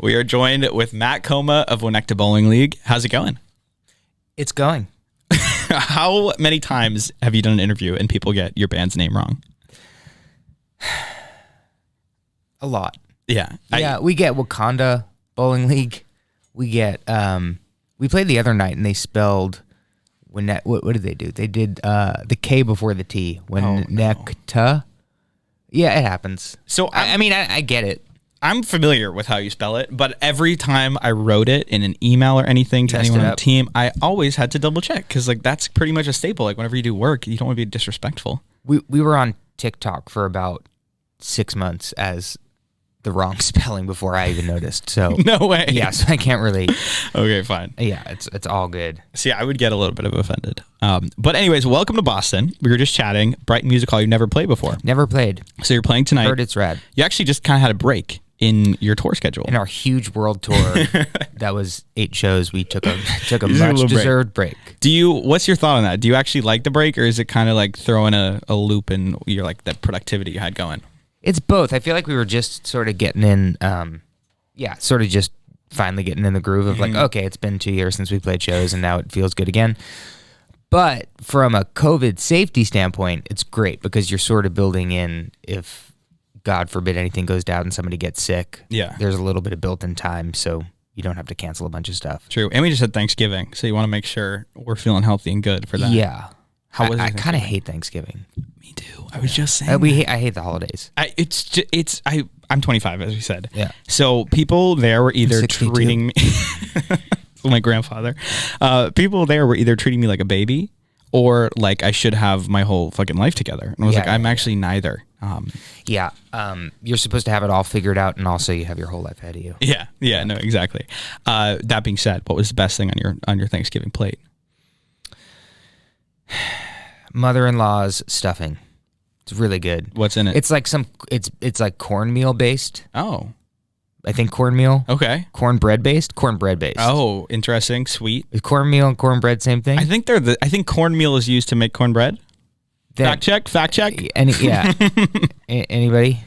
We are joined with Matt Koma of Winnetka Bowling League. How's it going? It's going. How many times have you done an interview and people get your band's name wrong? A lot. Yeah. We get Wakanda Bowling League. We get, we played the other night and they spelled, what did they do? They did the K before the T. Winnetka. Yeah, it happens. So I get it. I'm familiar with how you spell it, but every time I wrote it in an email or anything to anyone on the team, I always had to double check because that's pretty much a staple. Like whenever you do work, you don't want to be disrespectful. We were on TikTok for about 6 months as the wrong spelling before I even noticed. So no way. Yeah, so I can't really. Okay, fine. Yeah, it's all good. See, I would get a little bit of offended. But anyways, welcome to Boston. We were just chatting. Brighton Music Hall. You've never played before. Never played. So you're playing tonight. Heard it's rad. You actually just kind of had a break in your tour schedule. In our huge world tour, that was 8 shows. We took a much deserved break. What's your thought on that? Do you actually like the break, or is it kind of like throwing a loop in your like that productivity you had going? It's both. I feel like we were just sort of getting in, sort of just finally getting in the groove of like, okay, it's been 2 years since we played shows and now it feels good again. But from a COVID safety standpoint, it's great because you're sort of building in if God forbid anything goes down and somebody gets sick. Yeah. There's a little bit of built-in time, so you don't have to cancel a bunch of stuff. True. And we just had Thanksgiving, so you want to make sure we're feling healthy and good for that. Yeah. How was it? I kind of hate Thanksgiving. Me too. I was just saying. I hate the holidays. I'm 25, as we said. Yeah. So people there were either 62. treating me, my grandfather. People there were either treating me like a baby, or like I should have my whole fucking life together. And I was I'm actually neither. You're supposed to have it all figured out, and also you have your whole life ahead of you. Yeah. No, exactly. That being said, what was the best thing on your Thanksgiving plate? Mother-in-law's stuffing. It's really good. What's in it? It's like it's like cornmeal based. Oh. I think cornmeal. Okay. Cornbread based. Oh, interesting. Sweet. Is cornmeal and cornbread same thing? I think I think cornmeal is used to make cornbread. Fact check. Anybody?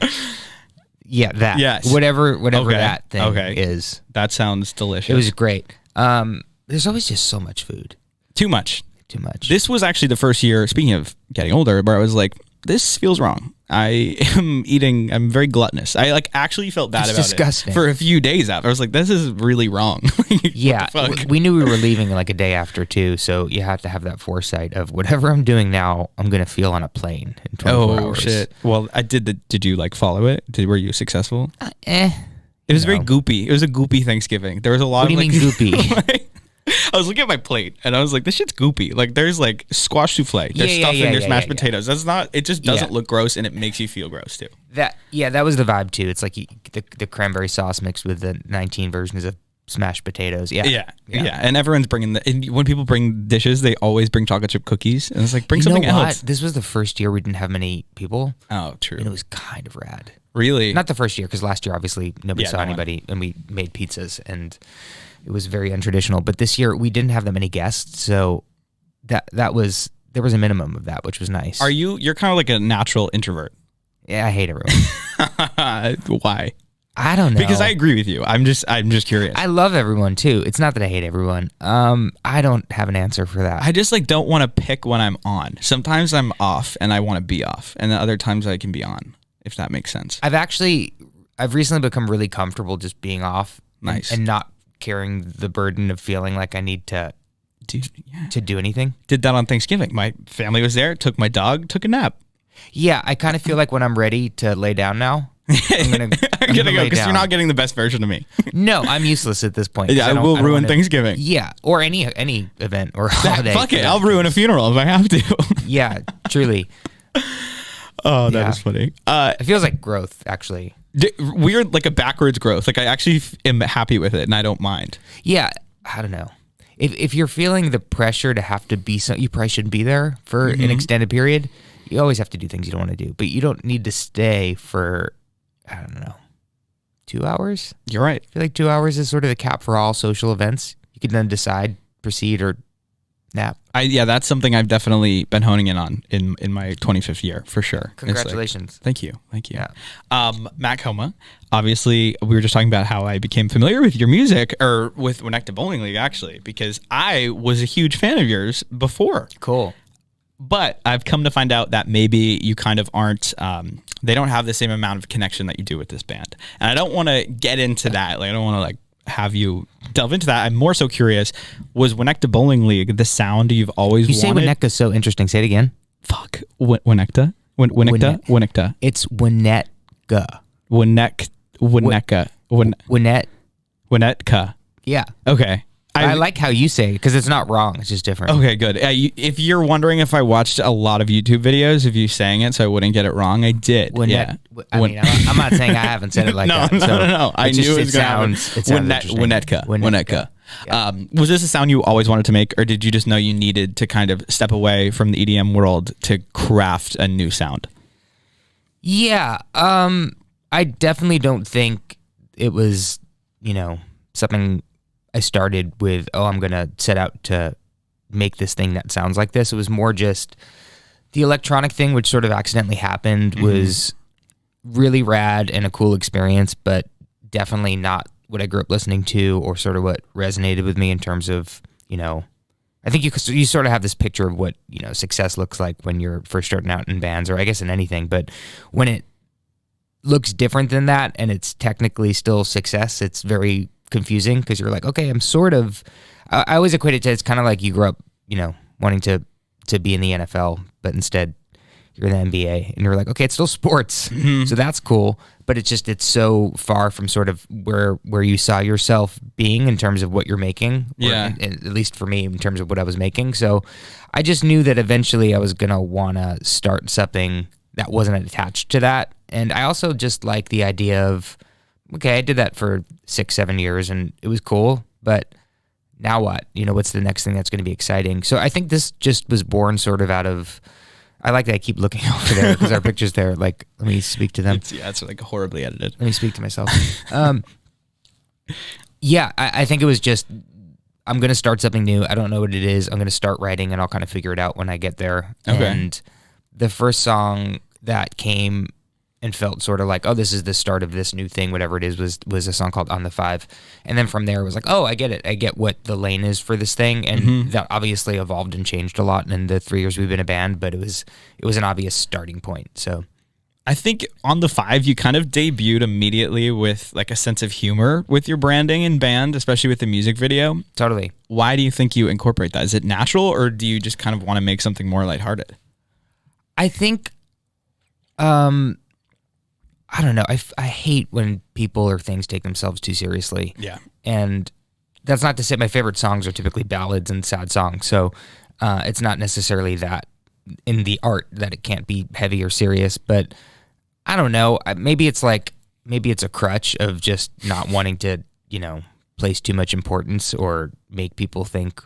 Yeah, that. Yes. Whatever that thing is. That sounds delicious. It was great. There's always just so much food. Too much. This was actually the first year, speaking of getting older, where I was like, this feels wrong. I'm very gluttonous. I actually felt bad about disgusting. It for a few days after. I was like, this is really wrong. Yeah, we knew we were leaving like a day after too, so you have to have that foresight of whatever I'm doing now, I'm going to feel on a plane in 24 hours. Shit. Well, did you follow it? Were you successful? It was very goopy. It was a goopy Thanksgiving. There was a lot of... What do you mean goopy? I was looking at my plate and I was like, this shit's goopy. Like there's like squash souffle, there's stuffing, there's mashed potatoes. That's not, it just doesn't look gross and it makes you feel gross too. That was the vibe too. It's like the cranberry sauce mixed with the 19 versions of smashed potatoes. Yeah. And everyone's bringing and when people bring dishes, they always bring chocolate chip cookies. And it's like, bring something else. This was the first year we didn't have many people. Oh, true. And it was kind of rad. Really? Not the first year, because last year obviously nobody saw anybody and we made pizzas and it was very untraditional, but this year we didn't have that many guests, so there was a minimum of that, which was nice. You're kind of like a natural introvert? Yeah, I hate everyone. Why? I don't know. Because I agree with you. I'm just curious. I love everyone too. It's not that I hate everyone. I don't have an answer for that. I just don't want to pick when I'm on. Sometimes I'm off and I want to be off, and then other times I can be on, if that makes sense. I've recently become really comfortable just being off. Nice. And not carrying the burden of feeling like I need to do anything. Did that on Thanksgiving. My family was there, took my dog, took a nap. Yeah, I kind of feel like when I'm ready to lay down now, I'm gonna go because you're not getting the best version of me. No, I'm useless at this point. Yeah, I will ruin Thanksgiving. Yeah, or any event or holiday. Fuck it, I'll ruin a funeral if I have to. Yeah, truly. Oh, that is funny. It feels like growth, actually. Weird, like a backwards growth. Like I actually am happy with it, and I don't mind. Yeah, I don't know. If you're feeling the pressure to have to be you probably shouldn't be there for an extended period. You always have to do things you don't want to do, but you don't need to stay for, I don't know, 2 hours? You're right. I feel like 2 hours is sort of the cap for all social events. You can then decide, proceed, or nap. Yeah, that's something I've definitely been honing in on in my 25th year for sure. Congratulations. Thank you. Yeah. Matt Koma, obviously we were just talking about how I became familiar with your music, or with Winnetka Bowling League actually, because I was a huge fan of yours before. Cool. But I've come to find out that maybe you kind of aren't, they don't have the same amount of connection that you do with this band. And I don't want to get into that. Like, I don't want to like have you delve into that. I'm more so curious, was Winnetka Bowling League the sound you've always wanted? You say Winnetka's so interesting. Say it again. Fuck. Winnekta? Winnekta? It's Winnetka. Winnetka. Yeah. Okay. I like how you say it because it's not wrong. It's just different. Okay, good. If you're wondering if I watched a lot of YouTube videos of you saying it so I wouldn't get it wrong, I did. Yeah. I mean, I'm not saying I haven't said it like that. No. I knew it was going to happen. Winnetka. Winnetka. Was this a sound you always wanted to make, or did you just know you needed to kind of step away from the EDM world to craft a new sound? Yeah. I definitely don't think it was, something I started with, I'm going to set out to make this thing that sounds like this. It was more just the electronic thing, which sort of accidentally happened, was really rad and a cool experience, but definitely not what I grew up listening to or sort of what resonated with me in terms of, I think you sort of have this picture of what, success looks like when you're first starting out in bands, or I guess in anything, but when it looks different than that and it's technically still success, it's very confusing because you're like, okay, I always equate it to, it's kind of like you grew up, wanting to be in the NFL, but instead you're in the NBA and you're like, okay, it's still sports. So that's cool. But it's so far from sort of where you saw yourself being in terms of what you're making. Yeah. Or, at least for me, in terms of what I was making. So I just knew that eventually I was going to want to start something that wasn't attached to that. And I also just like the idea of, okay, I did that for 6-7 years and it was cool, but now what? What's the next thing that's going to be exciting? So I think this just was born sort of out of, I like that I keep looking over there because our picture's there. Like, let me speak to them. It's like horribly edited. Let me speak to myself. I think it was just, I'm going to start something new. I don't know what it is. I'm going to start writing and I'll kind of figure it out when I get there. Okay. And the first song that came and felt sort of like, oh, this is the start of this new thing, whatever it is, was a song called On the Five. And then from there it was like, oh, I get it. I get what the lane is for this thing. And that obviously evolved and changed a lot in the 3 years we've been a band, but it was an obvious starting point. So I think On the Five, you kind of debuted immediately with like a sense of humor with your branding and band, especially with the music video. Totally. Why do you think you incorporate that? Is it natural, or do you just kind of want to make something more lighthearted? I think, I don't know. I hate when people or things take themselves too seriously. Yeah. And that's not to say my favorite songs are typically ballads and sad songs. So it's not necessarily that in the art that it can't be heavy or serious. But I don't know. Maybe it's a crutch of just not wanting to, place too much importance or make people think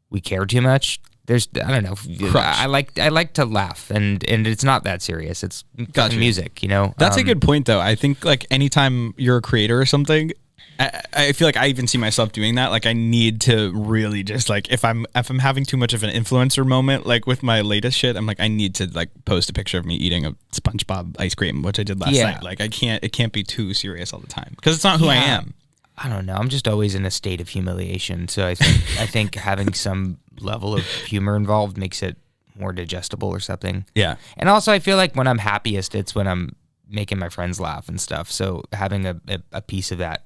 we care too much. I don't know. Crutch. I like to laugh, and it's not that serious. It's Gotcha. music, That's a good point, though. I think like anytime you're a creator or something, I feel like I even see myself doing that. Like I need to really just like if I'm having too much of an influencer moment, like with my latest shit, I'm like I need to like post a picture of me eating a SpongeBob ice cream, which I did last night. Like it can't be too serious all the time because it's not who I am. I don't know. I'm just always in a state of humiliation. So I think having some level of humor involved makes it more digestible or something. Yeah. And also I feel like when I'm happiest, it's when I'm making my friends laugh and stuff. So having a piece of that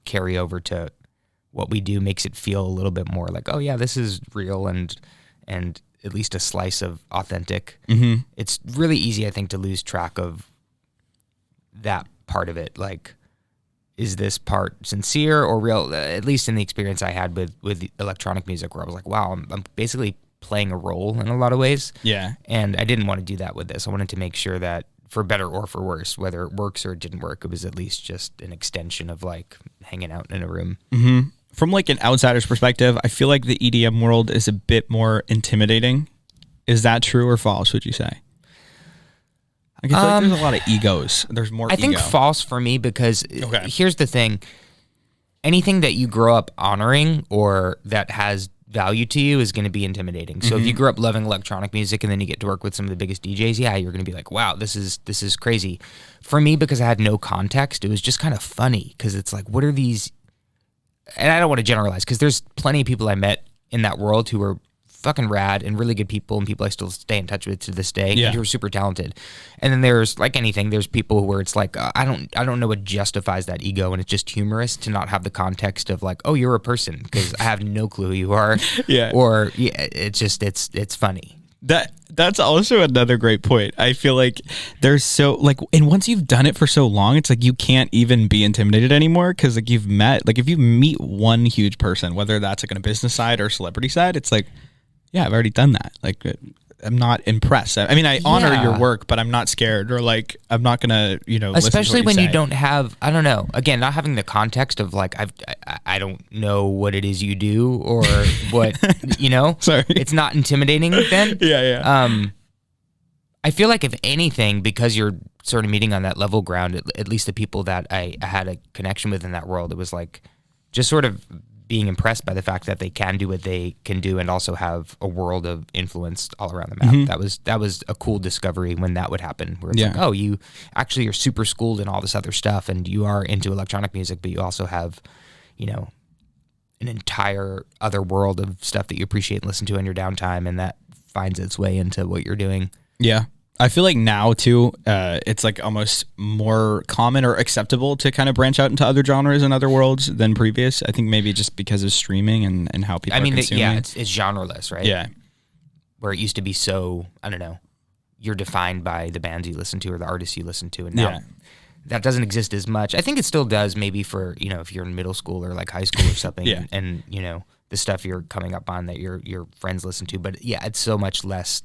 carry over to what we do makes it feel a little bit more like, oh yeah, this is real and at least a slice of authentic. Mm-hmm. It's really easy, I think, to lose track of that part of it. Like, is this part sincere or real? At least in the experience I had with electronic music, where I was like, wow, I'm basically playing a role in a lot of ways. Yeah. And I didn't want to do that with this. I wanted to make sure that, for better or for worse, whether it works or it didn't work, it was at least just an extension of like hanging out in a room. Mm-hmm. From like an outsider's perspective, I feel like the EDM world is a bit more intimidating. Is that true or false, would you say? Like, I feel like there's a lot of egos. There's more I think false for me because here's the thing. Anything that you grow up honoring or that has value to you is going to be intimidating. So if you grew up loving electronic music and then you get to work with some of the biggest DJs, yeah, you're going to be like, wow, this is crazy. For me, because I had no context, it was just kind of funny because it's like, what are these? And I don't want to generalize because there's plenty of people I met in that world who were fucking rad and really good people and people I still stay in touch with to this day and who are super talented. And then there's, like anything, there's people where it's like, I don't know what justifies that ego, and it's just humorous to not have the context of like, oh, you're a person, because I have no clue who you are. Or it's just, it's funny. That's also another great point. I feel like there's so like, and once you've done it for so long, it's like you can't even be intimidated anymore because like you've met, like if you meet one huge person, whether that's like on a business side or celebrity side, it's like, yeah, I've already done that. Like, I'm not impressed. I mean, I honor your work, but I'm not scared, or like, I'm not gonna, especially when you don't have, I don't know, again, not having the context of like, I don't know what it is you do or what, Sorry. It's not intimidating then. Yeah. I feel like if anything, because you're sort of meeting on that level ground, at least the people that I had a connection with in that world, it was like just sort of being impressed by the fact that they can do what they can do and also have a world of influence all around the map. That was a cool discovery when that would happen, where it's like, oh, you actually are super schooled in all this other stuff and you are into electronic music, but you also have, an entire other world of stuff that you appreciate and listen to in your downtime, and that finds its way into what you're doing. Yeah. I feel like now too, it's like almost more common or acceptable to kind of branch out into other genres and other worlds than previous. I think maybe just because of streaming and how people are consuming. It's genreless, right? Yeah. Where it used to be so, I don't know, you're defined by the bands you listen to or the artists you listen to, and now that doesn't exist as much. I think it still does, maybe for, if you're in middle school or like high school or something, and the stuff you're coming up on that your friends listen to, but yeah, it's so much less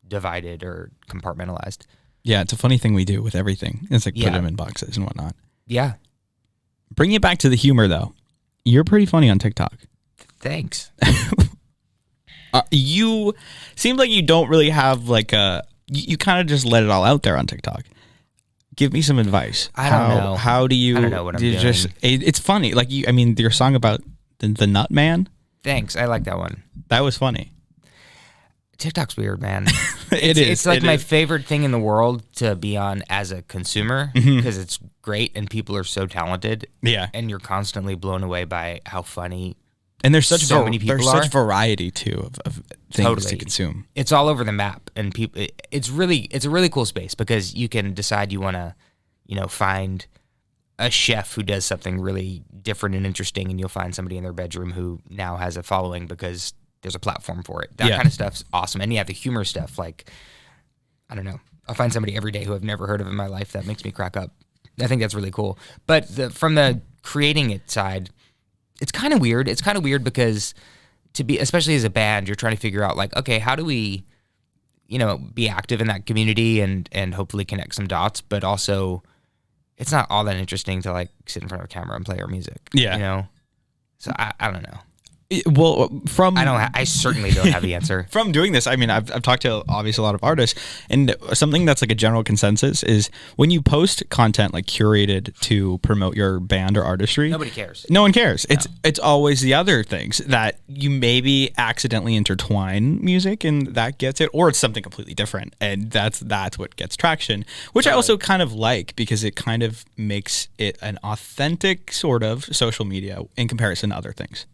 divided or compartmentalized. Yeah, it's a funny thing we do with everything. It's like put them in boxes and whatnot. Yeah. Bring it back to the humor though. You're pretty funny on TikTok. Thanks. You seem like you don't really have like you kind of just let it all out there on TikTok. Give me some advice. I don't know. How do you? I don't know what I'm doing. It's funny. Like your song about the Nut Man. Thanks. I like that one. That was funny. TikTok's weird, man. It's like my favorite thing in the world to be on as a consumer because it's great and people are so talented. Yeah. And you're constantly blown away by how funny. And there's such so many people there's such variety too of things to consume. It's all over the map, and people. It's a really cool space because you can decide you want to, find a chef who does something really different and interesting, and you'll find somebody in their bedroom who now has a following because there's a platform for it. That kind of stuff's awesome. And the humor stuff, like, I don't know. I'll find somebody every day who I've never heard of in my life that makes me crack up. I think that's really cool. But from the creating it side, it's kind of weird. It's kind of weird because especially as a band, you're trying to figure out like, okay, how do we, be active in that community and hopefully connect some dots, but also it's not all that interesting to like sit in front of a camera and play our music. Yeah. So I don't know. Well, I certainly don't have the answer. From doing this, I mean, I've talked to obviously a lot of artists, and something that's like a general consensus is when you post content like curated to promote your band or artistry, nobody cares. No one cares. No. It's always the other things that you maybe accidentally intertwine music, and that gets it, or it's something completely different, and that's what gets traction, which I also kind of like because it kind of makes it an authentic sort of social media in comparison to other things.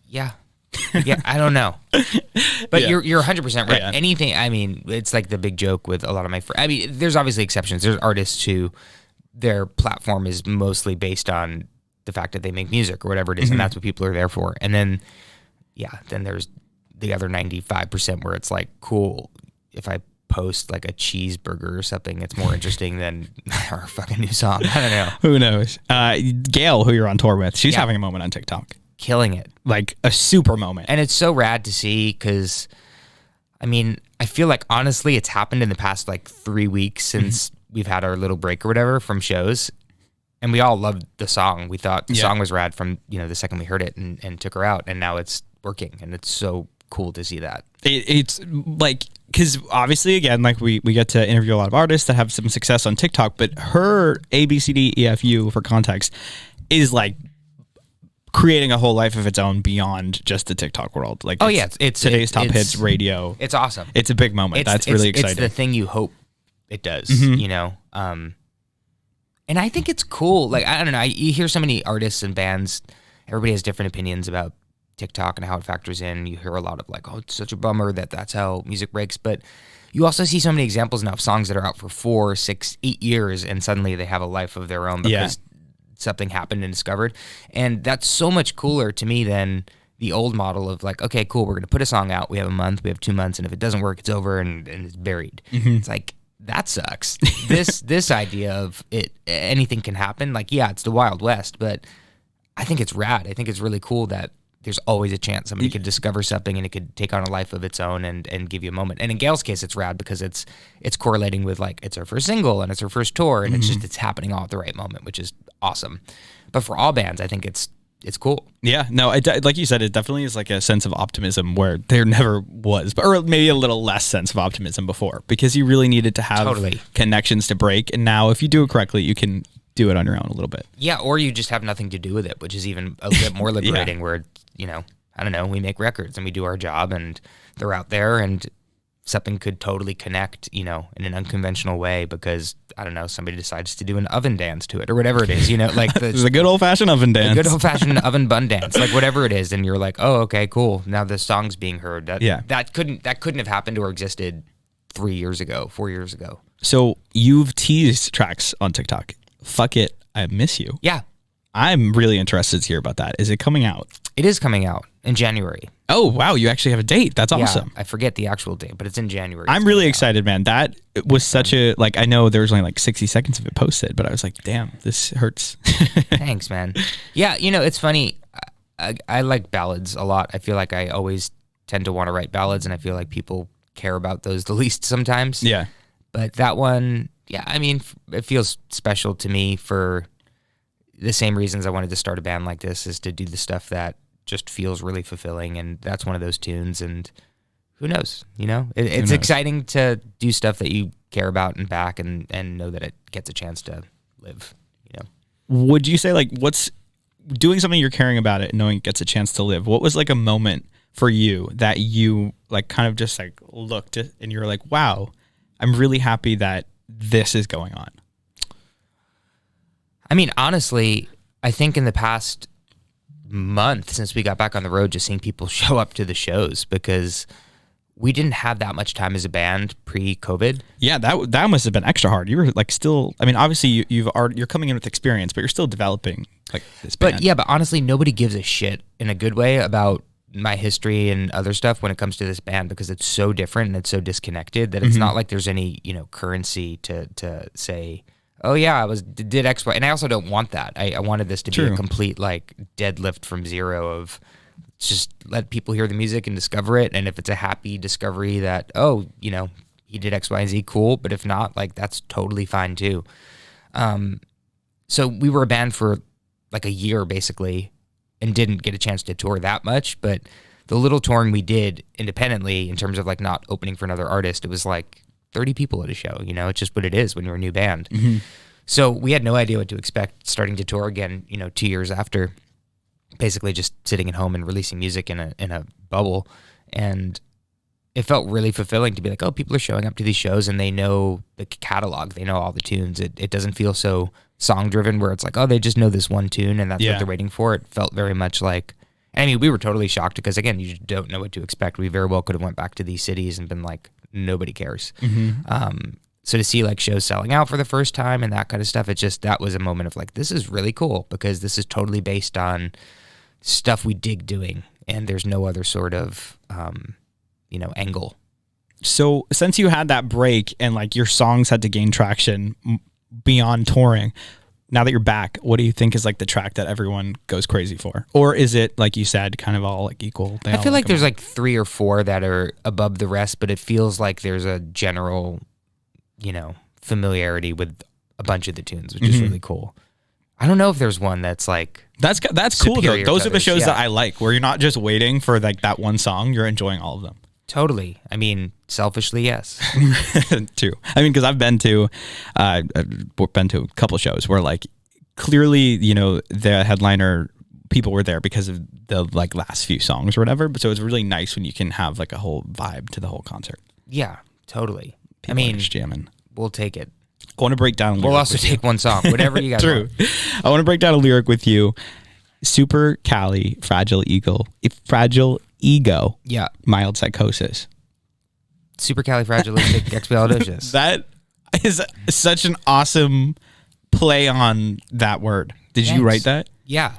Yeah, I don't know, but you're 100% right. Yeah. Anything, I mean, it's like the big joke with a lot of my friends. I mean, there's obviously exceptions. There's artists who their platform is mostly based on the fact that they make music or whatever it is, and that's what people are there for. And then, then there's the other 95% where it's like, cool, if I post like a cheeseburger or something, it's more interesting than our fucking new song. I don't know. Who knows? GAYLE, who you're on tour with, she's having a moment on TikTok. Killing it. Like a super moment. And it's so rad to see because, I mean, I feel like honestly it's happened in the past like 3 weeks since we've had our little break or whatever from shows. And we all loved the song. We thought the song was rad from, the second we heard it and took her out. And now it's working. And it's so cool to see that. It's like, because obviously, again, like we get to interview a lot of artists that have some success on TikTok, but her ABCDEFU, for context, is like creating a whole life of its own beyond just the TikTok world. Like, it's today's top hits radio. It's awesome. It's a big moment. That's really exciting. It's the thing you hope it does, you know? And I think it's cool. Like, I don't know. You hear so many artists and bands, everybody has different opinions about TikTok and how it factors in. You hear a lot of like, oh, it's such a bummer that that's how music breaks. But you also see so many examples now of songs that are out for 4, 6, 8 years, and suddenly they have a life of their own because something happened and discovered. And that's so much cooler to me than the old model of like, okay, cool, we're going to put a song out. We have a month, we have 2 months, and if it doesn't work, it's over and it's buried. It's like, that sucks. This idea of anything can happen. Like, yeah, it's the Wild West, but I think it's rad. I think it's really cool that there's always a chance somebody could discover something and it could take on a life of its own and give you a moment. And in GAYLE's case, it's rad because it's correlating with like, it's her first single and it's her first tour, and it's happening all at the right moment, which is awesome. But for all bands, I think it's cool. Yeah, no, like you said, it definitely is like a sense of optimism where there never was, or maybe a little less sense of optimism before, because you really needed to have connections to break. And now if you do it correctly, you can do it on your own a little bit. Yeah, or you just have nothing to do with it, which is even a bit more liberating where, you know, I don't know, we make records and we do our job and they're out there and something could totally connect, you know, in an unconventional way because, I don't know, somebody decides to do an oven dance to it or whatever it is, you know, like the good old-fashioned oven dance. The good old-fashioned oven bun dance, like whatever it is, and you're like, oh, okay, cool. Now the song's being heard. That couldn't have happened or existed 3 years ago, 4 years ago. So you've teased tracks on TikTok. Fuck It, I Miss You. Yeah. I'm really interested to hear about that. Is it coming out? It is coming out in January. Oh, wow. You actually have a date. That's awesome. I forget the actual date, but it's in January. I'm really excited, man. That was such a, like, I know there was only like 60 seconds of it posted, but I was like, damn, this hurts. Thanks, man. Yeah, you know, it's funny. I like ballads a lot. I feel like I always tend to want to write ballads, and I feel like people care about those the least sometimes. Yeah. But that one, yeah, I mean, it feels special to me for the same reasons I wanted to start a band like this, is to do the stuff that just feels really fulfilling, and that's one of those tunes. And who knows, you know, it's exciting to do stuff that you care about and back, and know that it gets a chance to live, you know. Would you say, like, what's doing something you're caring about it and knowing it gets a chance to live? What was like a moment for you that you like kind of just like looked at and you're like, wow, I'm really happy that this is going on? I mean, honestly, I think in the past month since we got back on the road, just seeing people show up to the shows, because we didn't have that much time as a band pre-COVID. Yeah, that must have been extra hard. You were like still, I mean, obviously you're coming in with experience, but you're still developing like this band. But honestly, nobody gives a shit in a good way about my history and other stuff when it comes to this band, because it's so different and it's so disconnected that it's not like there's any, you know, currency to say, oh yeah, did X, Y. And I also don't want that. I wanted this to be a complete like deadlift from zero of just let people hear the music and discover it. And if it's a happy discovery that, oh, you know, he did X, Y, and Z, cool. But if not, like, that's totally fine too. So we were a band for like a year basically and didn't get a chance to tour that much. But the little touring we did independently, in terms of like not opening for another artist, it was like 30 people at a show, you know. It's just what it is when you're a new band. So we had no idea what to expect starting to tour again, you know, 2 years after, basically just sitting at home and releasing music in a bubble. And it felt really fulfilling to be like, oh, people are showing up to these shows and they know the catalog, they know all the tunes. It doesn't feel so song driven where it's like, oh, they just know this one tune and that's what they're waiting for. It felt very much like, I mean, we were totally shocked because, again, you just don't know what to expect. We very well could have went back to these cities and been like, nobody cares. So to see like shows selling out for the first time and that kind of stuff, that was a moment of like, this is really cool, because this is totally based on stuff we dig doing, and there's no other sort of, you know, angle. So since you had that break and like your songs had to gain traction beyond touring, now that you're back, what do you think is like the track that everyone goes crazy for? Or is it, like you said, kind of all like equal? I feel like there's like 3 or 4 that are above the rest, but it feels like there's a general, you know, familiarity with a bunch of the tunes, which is really cool. I don't know if there's one that's like that's cool though. Those are the shows that I like, where you're not just waiting for like that one song, you're enjoying all of them. Totally. I mean, selfishly, yes. Too. I mean, because I've been to a couple shows where like clearly, you know, the headliner people were there because of the like last few songs or whatever. But so it's really nice when you can have like a whole vibe to the whole concert. Yeah, totally. People are just jamming. We'll take it. I want to break down. We'll also take one song, whatever you guys True. want. I want to break down a lyric with you. Super Cali, fragile ego. Yeah. Mild psychosis. Supercalifragilisticexpialidocious. That is such an awesome play on that word. Did you write that? Yeah.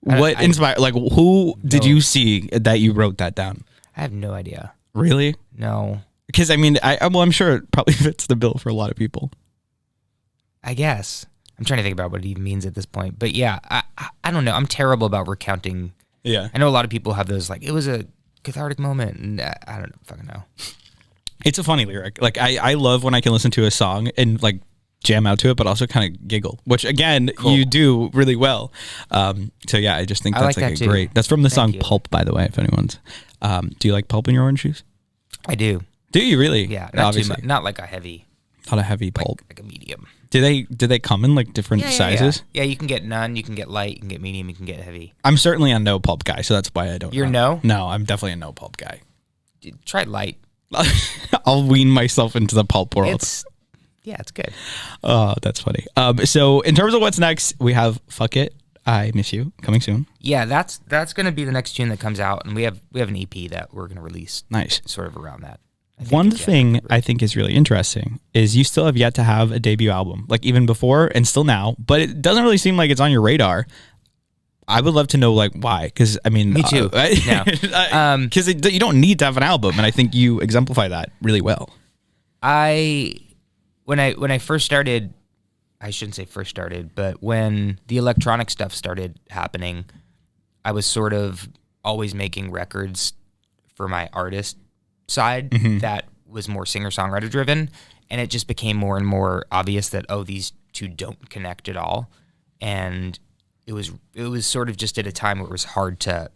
What inspired? Like, who did you see that you wrote that down? I have no idea. Really? No. Because I mean, I'm sure it probably fits the bill for a lot of people. I guess. I'm trying to think about what it even means at this point. But yeah, I don't know. I'm terrible about recounting. Yeah. I know a lot of people have those, like, it was a cathartic moment, and I don't fucking know. It's a funny lyric. Like, I love when I can listen to a song and like jam out to it, but also kind of giggle, which again, you do really well. So yeah, I just think that's like a great, that's from the song Pulp, by the way, if anyone's, do you like Pulp in your orange juice? I do. Do you really? Yeah. Not obviously. Too much, not like a heavy. Not a heavy Pulp. Like a medium. Do they come in like different sizes? Yeah, you can get none, you can get light, you can get medium, you can get heavy. I'm certainly a no Pulp guy, so that's why I don't You're know. no? No, I'm definitely a no Pulp guy. Try light. I'll wean myself into the Pulp world. It's good. Oh, that's funny. So in terms of what's next, we have Fuck It, I Miss You coming soon. Yeah, that's going to be the next tune that comes out, and we have an EP that we're going to release. Nice. Sort of around that. One thing I think is really interesting is you still have yet to have a debut album, like even before and still now, but it doesn't really seem like it's on your radar. I would love to know like why, because I mean, me too. Because you don't need to have an album, and I think you exemplify that really well. When I first started, I shouldn't say first started, but when the electronic stuff started happening, I was sort of always making records for my artist side that was more singer-songwriter driven, and it just became more and more obvious that these two don't connect at all, and it was sort of just at a time where it was hard to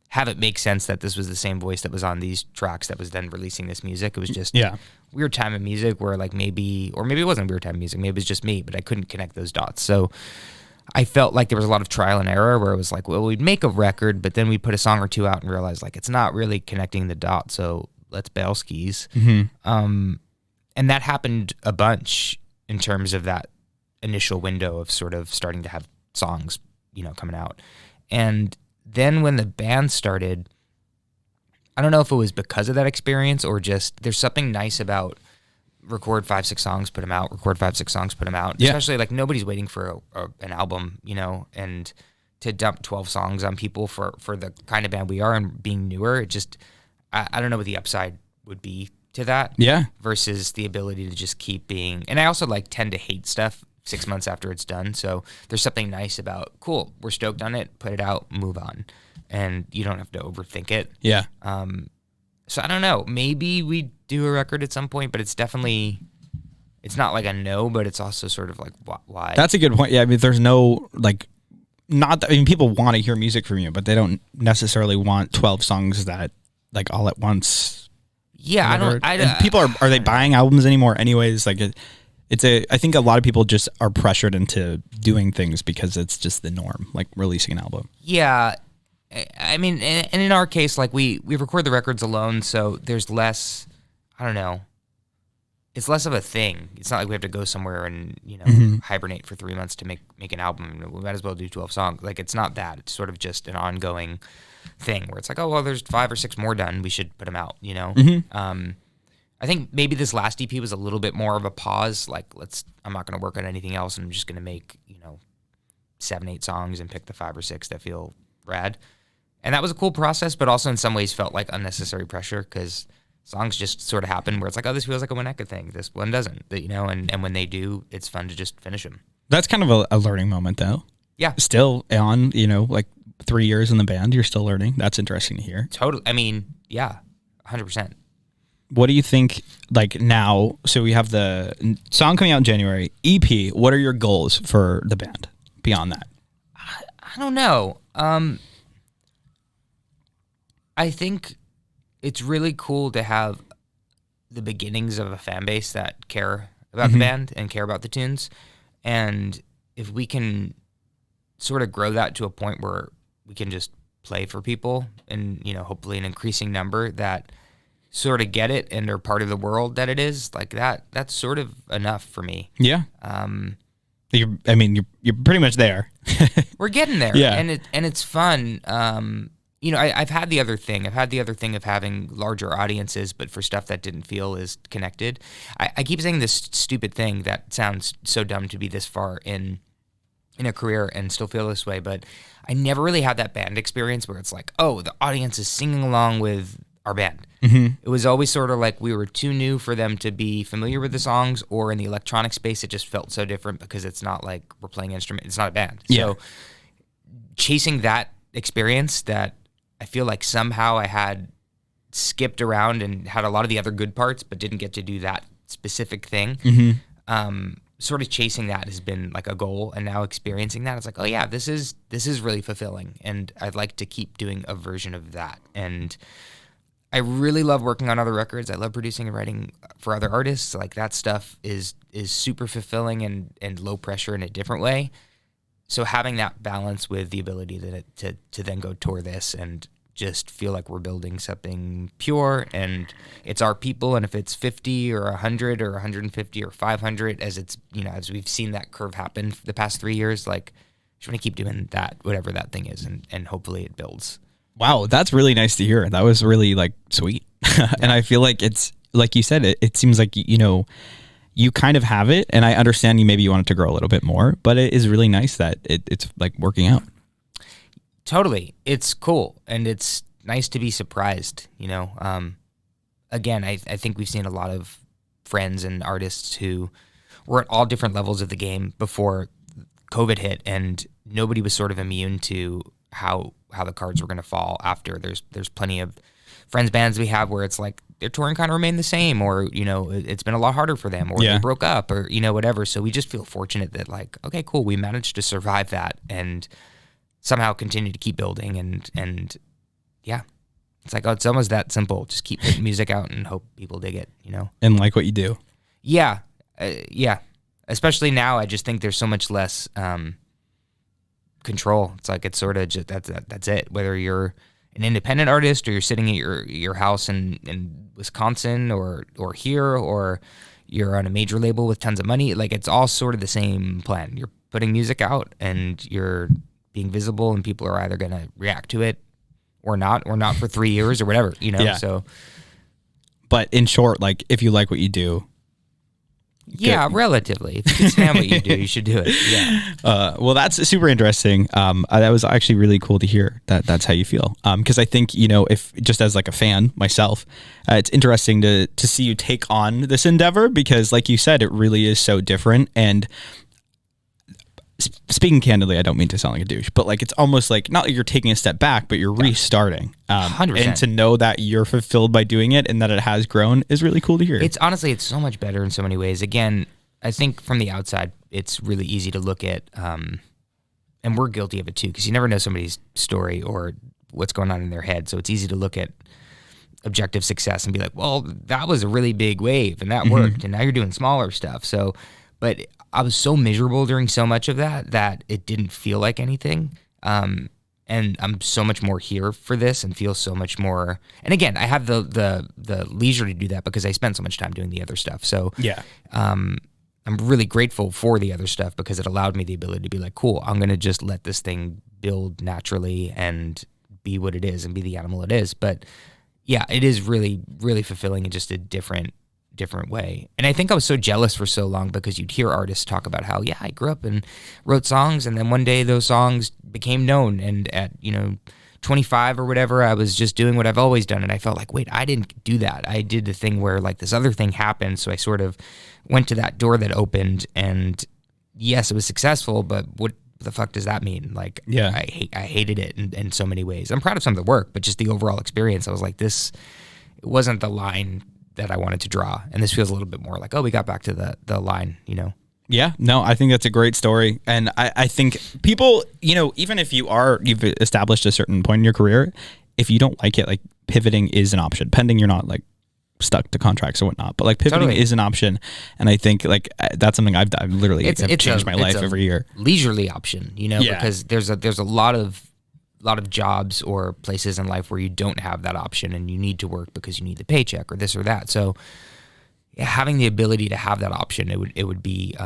have it make sense that this was the same voice that was on these tracks that was then releasing this music. It was just weird time in music where like maybe it wasn't weird time in music, maybe it was just me, but I couldn't connect those dots. So I felt like there was a lot of trial and error where it was like, well, we'd make a record, but then we'd put a song or two out and realize like it's not really connecting the dots, so let's bail skis. And that happened a bunch in terms of that initial window of sort of starting to have songs, coming out. And then when the band started, I don't know if it was because of that experience or just there's something nice about record 5-6 songs, put them out, record 5-6 songs, put them out. Yeah. Especially like nobody's waiting for an album, and to dump 12 songs on people for the kind of band we are and being newer, it just, I don't know what the upside would be to that. Yeah. Versus the ability to just keep being, and I also like tend to hate stuff 6 months after it's done. So there's something nice about, cool, we're stoked on it, put it out, move on. And you don't have to overthink it. Yeah. So I don't know, maybe we do a record at some point, but it's not like a no, but it's also sort of like, why? That's a good point. Yeah. I mean, there's no like, not that, I mean, people want to hear music from you, but they don't necessarily want 12 songs that like all at once. Yeah. And people are they buying albums anymore anyways? Like I think a lot of people just are pressured into doing things because it's just the norm, like releasing an album. Yeah. I mean, and in our case, like we record the records alone, so there's less, I don't know, it's less of a thing. It's not like we have to go somewhere and, hibernate for 3 months to make an album. We might as well do 12 songs. Like, it's not that. It's sort of just an ongoing thing where it's like, oh, well, there's 5 or 6 more done. We should put them out, I think maybe this last EP was a little bit more of a pause. Like, I'm not going to work on anything else, and I'm just going to make, 7-8 songs and pick the 5 or 6 that feel rad. And that was a cool process, but also in some ways felt like unnecessary pressure because songs just sort of happen where it's like, oh, this feels like a Winnetka thing. This one doesn't, and when they do, it's fun to just finish them. That's kind of a learning moment, though. Yeah. Still on, like 3 years in the band, you're still learning. That's interesting to hear. Totally. I mean, yeah, 100%. What do you think, like now, so we have the song coming out in January, EP, what are your goals for the band beyond that? I don't know. I think it's really cool to have the beginnings of a fan base that care about the band and care about the tunes. And if we can sort of grow that to a point where we can just play for people and, hopefully an increasing number that sort of get it and are part of the world that it is, like that's sort of enough for me. Yeah. You're pretty much there. We're getting there. Yeah. And it's fun. I've had the other thing. I've had the other thing of having larger audiences, but for stuff that didn't feel as connected. I keep saying this stupid thing that sounds so dumb to be this far in a career and still feel this way, but I never really had that band experience where it's like, oh, the audience is singing along with our band. Mm-hmm. It was always sort of like we were too new for them to be familiar with the songs, or in the electronic space, it just felt so different because it's not like we're playing instruments. It's not a band. Yeah. So chasing that experience that I feel like somehow I had skipped around and had a lot of the other good parts, but didn't get to do that specific thing. Mm-hmm. Sort of chasing that has been like a goal, and now experiencing that, it's like, oh yeah, this is really fulfilling, and I'd like to keep doing a version of that. And I really love working on other records. I love producing and writing for other artists. Like that stuff is super fulfilling and low pressure in a different way. So having that balance with the ability to then go tour this and just feel like we're building something pure and it's our people, and if it's 50 or 100 or 150 or 500, as it's, as we've seen that curve happen the past 3 years, like just want to keep doing that, whatever that thing is, and hopefully it builds. Wow, that's really nice to hear. That was really like sweet. And I feel like it's like you said, it seems like you kind of have it, and I understand maybe you want it to grow a little bit more, but it is really nice that it's like working out. Totally. It's cool, and it's nice to be surprised, Again, I think we've seen a lot of friends and artists who were at all different levels of the game before COVID hit, and nobody was sort of immune to how the cards were going to fall after. There's plenty of friends bands we have where it's like their touring kind of remained the same, or it's been a lot harder for them, or they broke up, or whatever. So we just feel fortunate that like, okay, cool, we managed to survive that and somehow continue to keep building, and yeah, it's like, oh, it's almost that simple. Just keep putting music out and hope people dig it, and like what you do. Yeah, especially now, I just think there's so much less control. It's like it's sort of just that's it. Whether you're an independent artist or you're sitting at your house in Wisconsin or here, or you're on a major label with tons of money, like it's all sort of the same plan. You're putting music out and you're being visible, and people are either going to react to it or not for 3 years or whatever, Yeah. So, but in short, like if you like what you do, yeah, good. Relatively. If you can stand what you do, you should do it. Yeah. Well, that's super interesting. That was actually really cool to hear that's how you feel. Because I think, if just as like a fan myself, it's interesting to see you take on this endeavor, because like you said, it really is so different. And speaking candidly, I don't mean to sound like a douche, but like it's almost like not like you're taking a step back, but you're restarting. 100%. And to know that you're fulfilled by doing it and that it has grown is really cool to hear. It's honestly, it's so much better in so many ways. Again, I think from the outside, it's really easy to look at, and we're guilty of it too, because you never know somebody's story or what's going on in their head. So it's easy to look at objective success and be like, well, that was a really big wave and that worked, and now you're doing smaller stuff. So, but I was so miserable during so much of that it didn't feel like anything. And I'm so much more here for this and feel so much more. And again, I have the leisure to do that because I spent so much time doing the other stuff. So yeah, I'm really grateful for the other stuff because it allowed me the ability to be like, cool, I'm going to just let this thing build naturally and be what it is and be the animal it is. But yeah, it is really, really fulfilling in just a different way. And I think I was so jealous for so long because you'd hear artists talk about how, yeah, I grew up and wrote songs, and then one day those songs became known, and at 25 or whatever, I was just doing what I've always done, and I felt like, wait, I didn't do that. I did the thing where like this other thing happened, so I sort of went to that door that opened, and yes, it was successful, but what the fuck does that mean? Like, yeah, I hated it in so many ways. I'm proud of some of the work, but just the overall experience, I was like, it wasn't the line that I wanted to draw, and this feels a little bit more like, oh, we got back to the line, Yeah, no, I think that's a great story. And I think people, even if you've established a certain point in your career, if you don't like it, like pivoting is an option, pending you're not like stuck to contracts or whatnot. But like pivoting Totally. is an option, and I think like that's something I've literally have changed my life it's a every year. leisurely option, Yeah. because there's a lot of jobs or places in life where you don't have that option and you need to work because you need the paycheck or this or that. So having the ability to have that option, it would be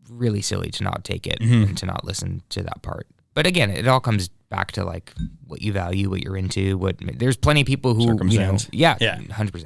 really silly to not take it and to not listen to that part. But again, it all comes back to like what you value, what you're into. There's plenty of people who, Circumstance. 100%.